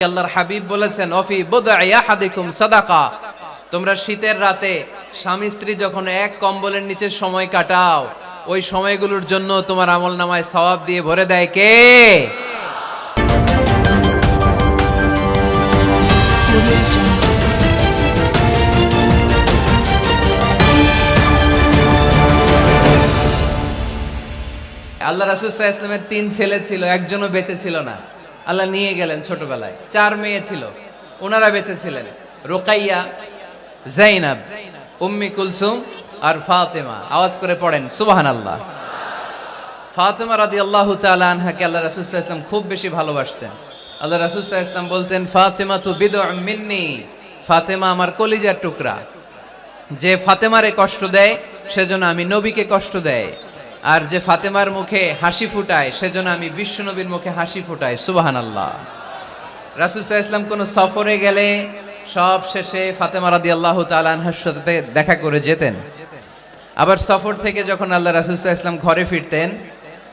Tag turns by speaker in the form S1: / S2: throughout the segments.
S1: আল্লাহর হাবিব বলেছেন অফি বুদআই আহাদিকুম সাদাকা, তোমরা শীতের রাতে স্বামী স্ত্রী যখন এক কম্বলের নিচে সময় কাটাও ওই সময়গুলোর জন্য তোমার আমলনামায় সওয়াব দিয়ে ভরে দেয় কে? আল্লাহ রাসূল সাল্লাল্লাহু আলাইহি ওয়াসাল্লামের 3 ছেলে ছিল, একজনও বেঁচে ছিল না। আল্লাহ নিয়ে গেলেন ছোটবেলায়। 4 মেয়ে ছিল, ওনারা বেঁচে ছিলেন। রুকাইয়া, যায়নাব, উম্মি কুলসুম আর ফাতেমা। আওয়াজ করে পড়েন সুবহানাল্লাহ। ফাতেমা রাদিয়াল্লাহু তাআলা আনহাকে আল্লাহ রাসূল সাল্লাল্লাহু আলাইহি ওয়াসাল্লাম খুব বেশি ভালোবাসতেন। আল্লাহ রাসূল সাল্লাল্লাহু আলাইহি ওয়াসাল্লাম বলতেন ফাতেমা তু বিদউম মিন্নি, ফাতেমা আমার কলিজার টুকরা। যে ফাতেমারে কষ্ট দেয় সেজন্য আমি নবীকে কষ্ট দেয়, আর যে ফাতেমার মুখে হাসি ফুটায় সেজন্য আমি বিশ্ব নবীর মুখে হাসি ফুটাই। সুবহানাল্লাহ। রাসূল সাল্লাল্লাহু আলাইহি ওয়াসাল্লাম কোন সফরে গেলে সব শেষে ফাতেমা রাদিয়াল্লাহু তাআলা আনহার সাথে দেখা করে যেতেন। আবার সফর থেকে যখন আল্লাহ রাসূল সাল্লাল্লাহু আলাইহি ওয়াসাল্লাম ঘরে ফিরতেন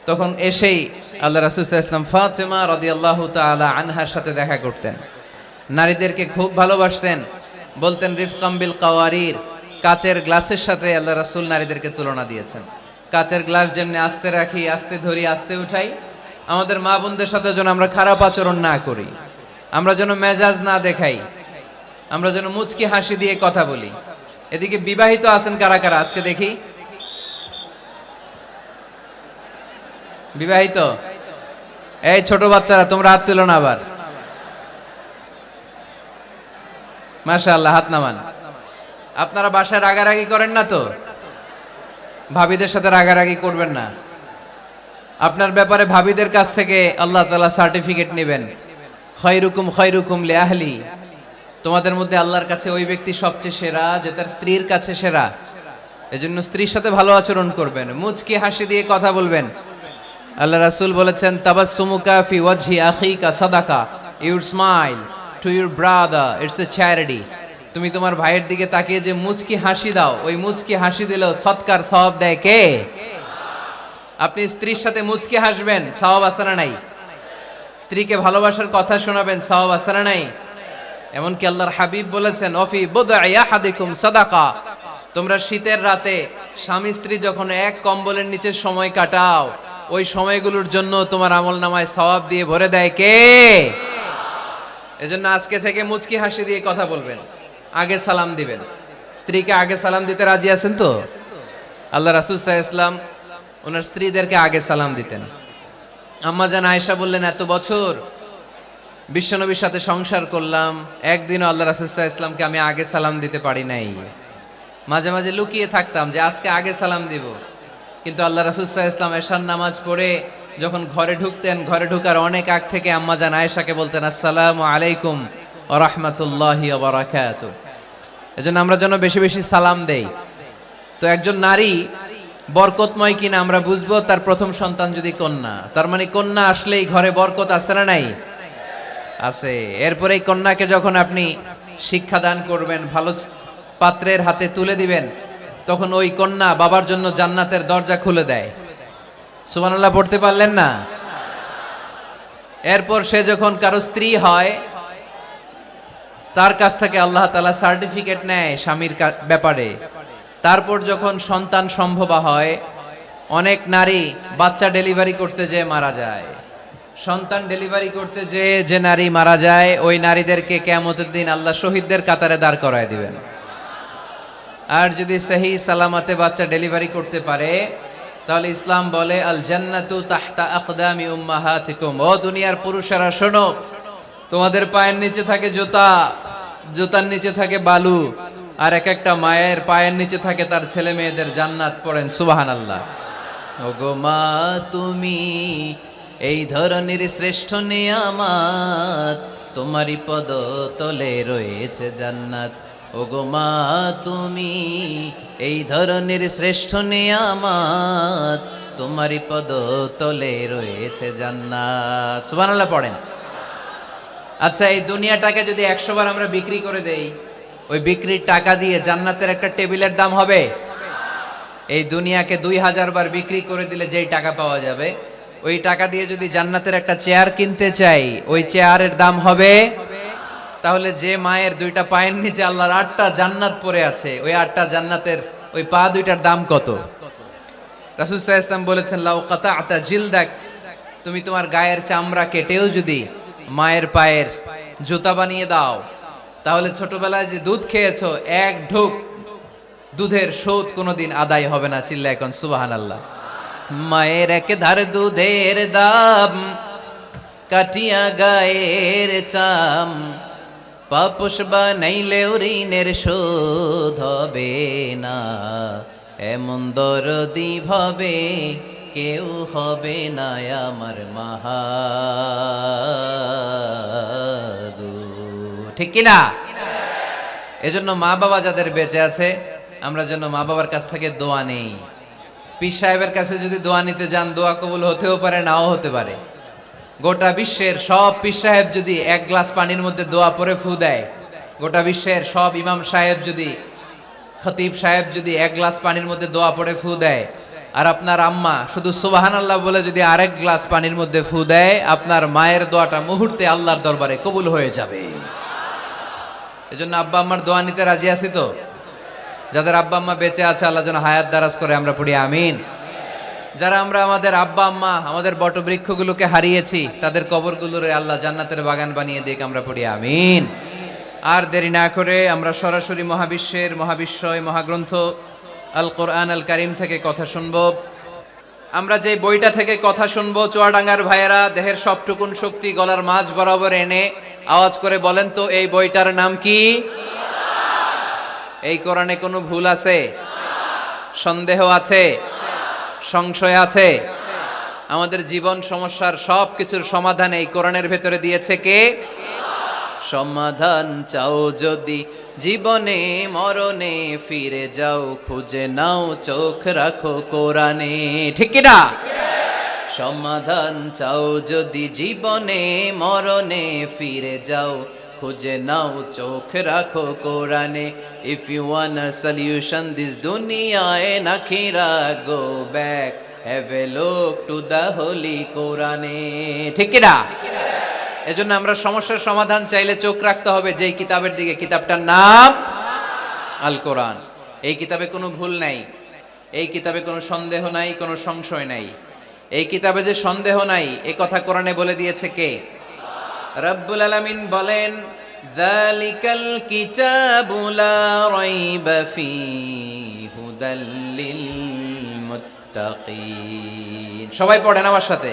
S1: তখন এসেই আল্লাহ রাসূল সাল্লাল্লাহু আলাইহি ওয়াসাল্লাম ফাতেমা রাদিয়াল্লাহু তাআলা আনহার সাথে দেখা করতেন। নারীদেরকে খুব ভালোবাসতেন, বলতেন রিফকাম বিল কাওয়ারির, কাচের গ্লাসের সাথে আল্লাহ রাসূল নারীদেরকে তুলনা দিয়েছেন। কাচের গ্লাস যেমনি আস্তে রাখি, আস্তে ধরি, আস্তে উঠাই, আমাদের মা বোনদের সাথে যেন আমরা খারাপ আচরণ না করি, আমরা যেন মেজাজ না দেখাই, আমরা যেন মুচকি হাসি দিয়ে কথা বলি। এদিকে বিবাহিত আছেন কারা কারা আজকে দেখি? বিবাহিত? এই ছোট বাচ্চারা তোমরা হাত তুলো না আবার। মাশাআল্লাহ, হাত নামান। আপনারা বাসায় রাগারাগি করেন না তো? ভাবিদের সাথে রাগারাগি করবেন না। আপনার ব্যাপারে ভাবিদের কাছ থেকে আল্লাহ তাআলা সার্টিফিকেট নেবেন। খায়রুকুম খায়রুকুম লিআহলি, তোমাদের মধ্যে আল্লাহর কাছে ওই ব্যক্তি সবচেয়ে সেরা যে তার স্ত্রীর কাছে সেরা। এজন্য স্ত্রীর সাথে ভালো আচরণ করবেন, মুচকি হাসি দিয়ে কথা বলবেন। আল্লাহ রাসূল বলেছেন তাবাসসুমুকা ফি ওয়াজহি আখিকা সাদাকা, your smile to your brother it's a charity. তুমি তোমার ভাইয়ের দিকে তাকিয়ে যে মুচকি হাসি দাও, ওই মুচকি হাসি দিলেও সৎকার সওয়াব দেয় কে? আপনি স্ত্রীর সাথে মুচকি হাসবেন, সওয়াব আছে না নাই? স্ত্রীকে ভালোবাসার কথা শোনাবেন, সওয়াব আছে না নাই? এমনকি আল্লাহর হাবিব বলেছেন অফি বুদআই আহাদিকুম সাদাকা, তোমরা শীতের রাতে স্বামী স্ত্রী যখন এক কম্বলের নিচে সময় কাটাও ওই সময়গুলোর জন্য তোমার আমলনামায় সওয়াব দিয়ে ভরে দেয় কে? এজন্য আজকে থেকে মুচকি হাসি দিয়ে কথা বলবেন, আগে সালাম দিবেন। স্ত্রীকে আগে সালাম দিতে রাজি আছেন তো? আল্লাহ রাসূল সাল্লাল্লাহু আলাইহি ওয়াসাল্লাম ওনার স্ত্রীদেরকে আগে সালাম দিতেন। আম্মা জান আয়েশা বললেন এত বছর বিশ্বনবীর সাথে সংসার করলাম, একদিনও আল্লাহ রাসূল সাল্লাল্লাহু আলাইহি ওয়াসাল্লামকে আমি আগে সালাম দিতে পারি নাই। মাঝে মাঝে লুকিয়ে থাকতাম যে আজকে আগে সালাম দিব, কিন্তু আল্লাহ রাসূল সাল্লাল্লাহু আলাইহি ওয়াসাল্লাম এশার নামাজ পড়ে যখন ঘরে ঢুকতেন, ঘরে ঢোকার অনেক আগ থেকে আম্মা জান আয়েশাকে বলতেন আসসালামু আলাইকুম ওয়া রাহমাতুল্লাহি ওয়া বারাকাতুহু। এজন্য আমরা যেন বেশি বেশি সালাম দেই। তো একজন নারী বরকতময় কিনা আমরা বুঝবো তার প্রথম সন্তান যদি কন্যা, তার মানে কন্যা আসলেই ঘরে বরকত আছে না নাই? আছে। এরপরে এই কন্যাকে যখন আপনি শিক্ষা দান করবেন, ভালো পাত্রের হাতে তুলে দিবেন, তখন ওই কন্যা বাবার জন্য জান্নাতের দরজা খুলে দেয়। সুবহানাল্লাহ পড়তে পারলেন না? এরপর সে যখন কারো স্ত্রী হয় তার কাছ থেকে আল্লাহ তাআলা সার্টিফিকেট নেয় স্বামীর ব্যাপারে। তারপর যখন সন্তান সম্ভবা হয়, অনেক নারী বাচ্চা ডেলিভারি করতে যেয়ে মারা যায়। সন্তান ডেলিভারি করতে যেয়ে যে নারী মারা যায় ওই নারীদেরকে কিয়ামতের দিন আল্লাহ শহীদদের কাতারে দাঁড় করায় দিবেন। আর যদি সহি সালামতে বাচ্চা ডেলিভারি করতে পারে তাহলে ইসলাম বলে আল জান্নাতু তাহতা আকদামি উম্মাহাতিকুম, ও দুনিয়ার পুরুষেরা শোনো, তোমাদের পায়ের নিচে থাকে জুতা, জুতার নিচে থাকে বালু, আর এক একটা মায়ের পায়ের নিচে থাকে তার ছেলে মেয়েদের জান্নাত। পড়েন সুবহানাল্লাহ। ওগো মা তুমি এই ধরনের শ্রেষ্ঠ নিয়ামত, তোমারই পদ তলে রয়েছে জান্নাত। ওগো মা তুমি এই ধরনের শ্রেষ্ঠ নিয়ামত, তোমারই পদ তলে রয়েছে জান্নাত। সুবহানাল্লাহ পড়েন। আচ্ছা, এই দুনিয়াটাকে যদি 100 বার আমরা বিক্রি করে দেই, ওই বিক্রির টাকা দিয়ে জান্নাতের একটা টেবিলের দাম হবে? এই দুনিয়াকে 2000 বার বিক্রি করে দিলে যেই টাকা পাওয়া যাবে ওই টাকা দিয়ে যদি জান্নাতের একটা চেয়ার কিনতে চাই, ওই চেয়ারের দাম হবে। তাহলে যে মায়ের দুইটা পায়ের নিচে আল্লাহর 8টা জান্নাত পড়ে আছে, ওই 8টা জান্নাতের ওই পা দুইটার দাম কত? রাসূল সাল্লাল্লাহু আলাইহি ওয়াসাল্লাম বলেছেন, লাউ কাতা'তা জিলদাক, তুমি তোমার গায়ের চামড়া কেটেও যদি মায়ের পায়ের জুতা বানিয়ে দাও, তাহলে ছোটবেলায় যে দুধ খেয়েছো, এক ঢোক দুধের শোধ কোনোদিন আদায় হবে না। চিল্লায় এখন সুবহানাল্লাহ। মায়ের এক ধার দুধের দাম, কাটিয়া গায়ের চাম, পাপোশ বানাইলেও ঋণের শোধ হবে না। এমন দরদি ভাবে কেউ হবে না আমার মাহাদু, ঠিক কিনা? এজন্য মা বাবা যাদের বেঁচে আছে, আমরা যেন মা বাবার কাছ থেকে দোয়া নেই। পীর সাহেবের কাছে যদি দোয়া নিতে যান, দোয়া কবুল হতেও পারে, নাও হতে পারে। গোটা বিশ্বের সব পীর সাহেব যদি এক গ্লাস পানির মধ্যে দোয়া পরে ফু দেয়, গোটা বিশ্বের সব ইমাম সাহেব যদি, খতিব সাহেব যদি এক গ্লাস পানির মধ্যে দোয়া পড়ে ফু দেয়, আর আপনার আম্মা শুধু সুবহানাল্লাহ বলে যদি আরেক গ্লাস পানির মধ্যে ফু দেয়, আপনার মায়ের দোয়াটা মুহূর্তে আল্লাহর দরবারে কবুল হয়ে যাবে। এজন্য আব্বা আম্মার দোয়া নিতে রাজি আছি তো? যাদের আব্বা আম্মা বেঁচে আছে, আল্লাহ যেন হায়াত দারাজ করে, আমরা পড়ি আমিন। যারা আমরা আমাদের আব্বা আম্মা, আমাদের বটবৃক্ষগুলোকে হারিয়েছি, তাদের কবরগুলোরে আল্লাহ জান্নাতের বাগান বানিয়ে দিক, আমরা পড়ি আমিন। আর দেরি না করে আমরা সরাসরি মহাবিশ্বয় মহাগ্রন্থ আল কোরআন আল কারিম থেকে কথা শুনব। আমরা যে বইটা থেকে কথা শুনবো, চুয়াডাঙ্গার ভাইয়েরা দেহের সবটুকুন শক্তি গলার মাঝ বরাবর এনে আওয়াজ করে বলেন তো, এই বইটার নাম কি? এই কোরআনে কোনো ভুল আছে? সন্দেহ আছে? সংশয় আছে? আমাদের জীবন সমস্যার সব কিছুর সমাধান এই কোরআনের ভেতরে দিয়েছে কে? সমাধান চাও যদি জীবনে মরণে, ফিরে যাও খুঁজে নাও, চোখ রাখো কোরআনে, ঠিক কি না? সমাধান চাও যদি জীবনে মরণে, ফিরে যাও খুঁজে নাও, চোখ রাখো কোরআনে। If you want a solution this দুনিয়ায় নাখিরা, go back, have a look to the holy কোরআনে, ঠিক কি না? এজন্য আমরা সমস্যার সমাধান চাইলে চোখ রাখতে হবে যেই কিতাবের দিকে, কিতাবটার নাম আল কোরআন। এই কিতাবে কোনো ভুল নাই, এই কিতাবে কোনো সন্দেহ নাই, কোনো সংশয় নাই। এই কিতাবে যে সন্দেহ নাই, এই কথা কোরআনে বলে দিয়েছে কে? রব্বুল আলামিন বলেন, যালিকাল কিতাবু লা রাইবা ফীহি হুদাল লিল মুত্তাকিন। সবাই পড়েন আমার সাথে,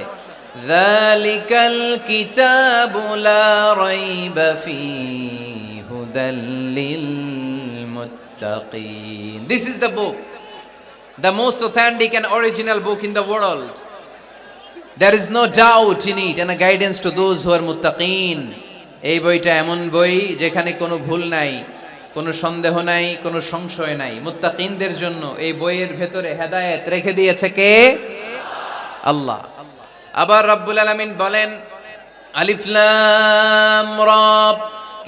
S1: যালিকাল কিতাবু লা রাইবা ফীহি হুদাল লিল মুত্তাকিন। This is the book, the most authentic and original book in the world. There is no doubt in it and a guidance to those who are muttaqin. এই বইটা এমন বই যেখানে কোনো ভুল নাই, কোনো সন্দেহ নাই, কোনো সংশয় নাই। মুত্তাকিনদের জন্য এই বইয়ের ভেতরে হেদায়েত রেখে দিয়েছে কে? আল্লাহ। আবার রব্বুল আলামিন বলেন, আলিফ লাম রা,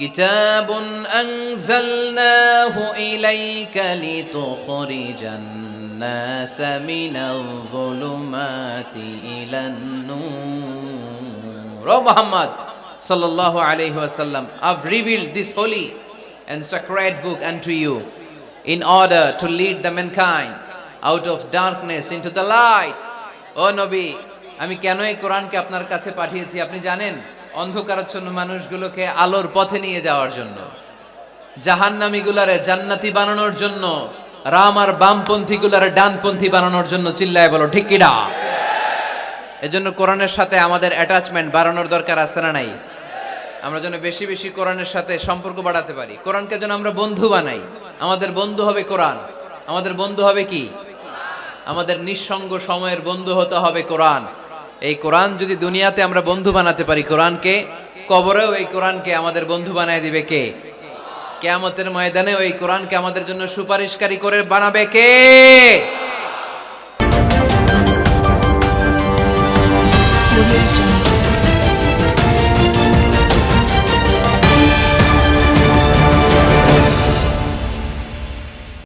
S1: কিতাবুন আনজালনাহু ইলাইকা লিতুখরিজান الناس من الظلمات إلى النور. O Muhammad sallallahu alayhi wa sallam, I've revealed this holy and sacred book unto you in order to lead the mankind out of darkness into the light. O Nabi, আমি কেন এই কোরআনকে আপনার কাছে পাঠিয়েছি আপনি জানেন? অন্ধকারাচ্ছন্ন মানুষগুলোকে আলোর পথে নিয়ে যাওয়ার জন্য, জাহান্নামীগুলারে জান্নাতি বানানোর জন্য, রাম আর বামপন্থী গুলার ডানপন্থী বানানোর জন্য। চিল্লায় বলো ঠিক কিনা? এজন্য কোরআনের সাথে আমাদের অ্যাটাচমেন্ট বাড়ানোর দরকার আছে না নাই? আমরা যেন বেশি বেশি কোরআনের সাথে সম্পর্ক বাড়াতে পারি, কোরআনকে যেন আমরা বন্ধু বানাই। আমাদের বন্ধু হবে কোরআন। আমাদের বন্ধু হবে কি? আমাদের নিঃসঙ্গ সময়ের বন্ধু হতে হবে কোরআন। এই কোরআন যদি দুনিয়াতে আমরা বন্ধু বানাতে পারি কোরআনকে, কবরেও এই কোরআনকে আমাদের বন্ধু বানায় দিবে কে? কিয়ামতের ময়দানে ওই কোরআনকে আমাদের জন্য সুপারিশকারী করে বানাবে কে?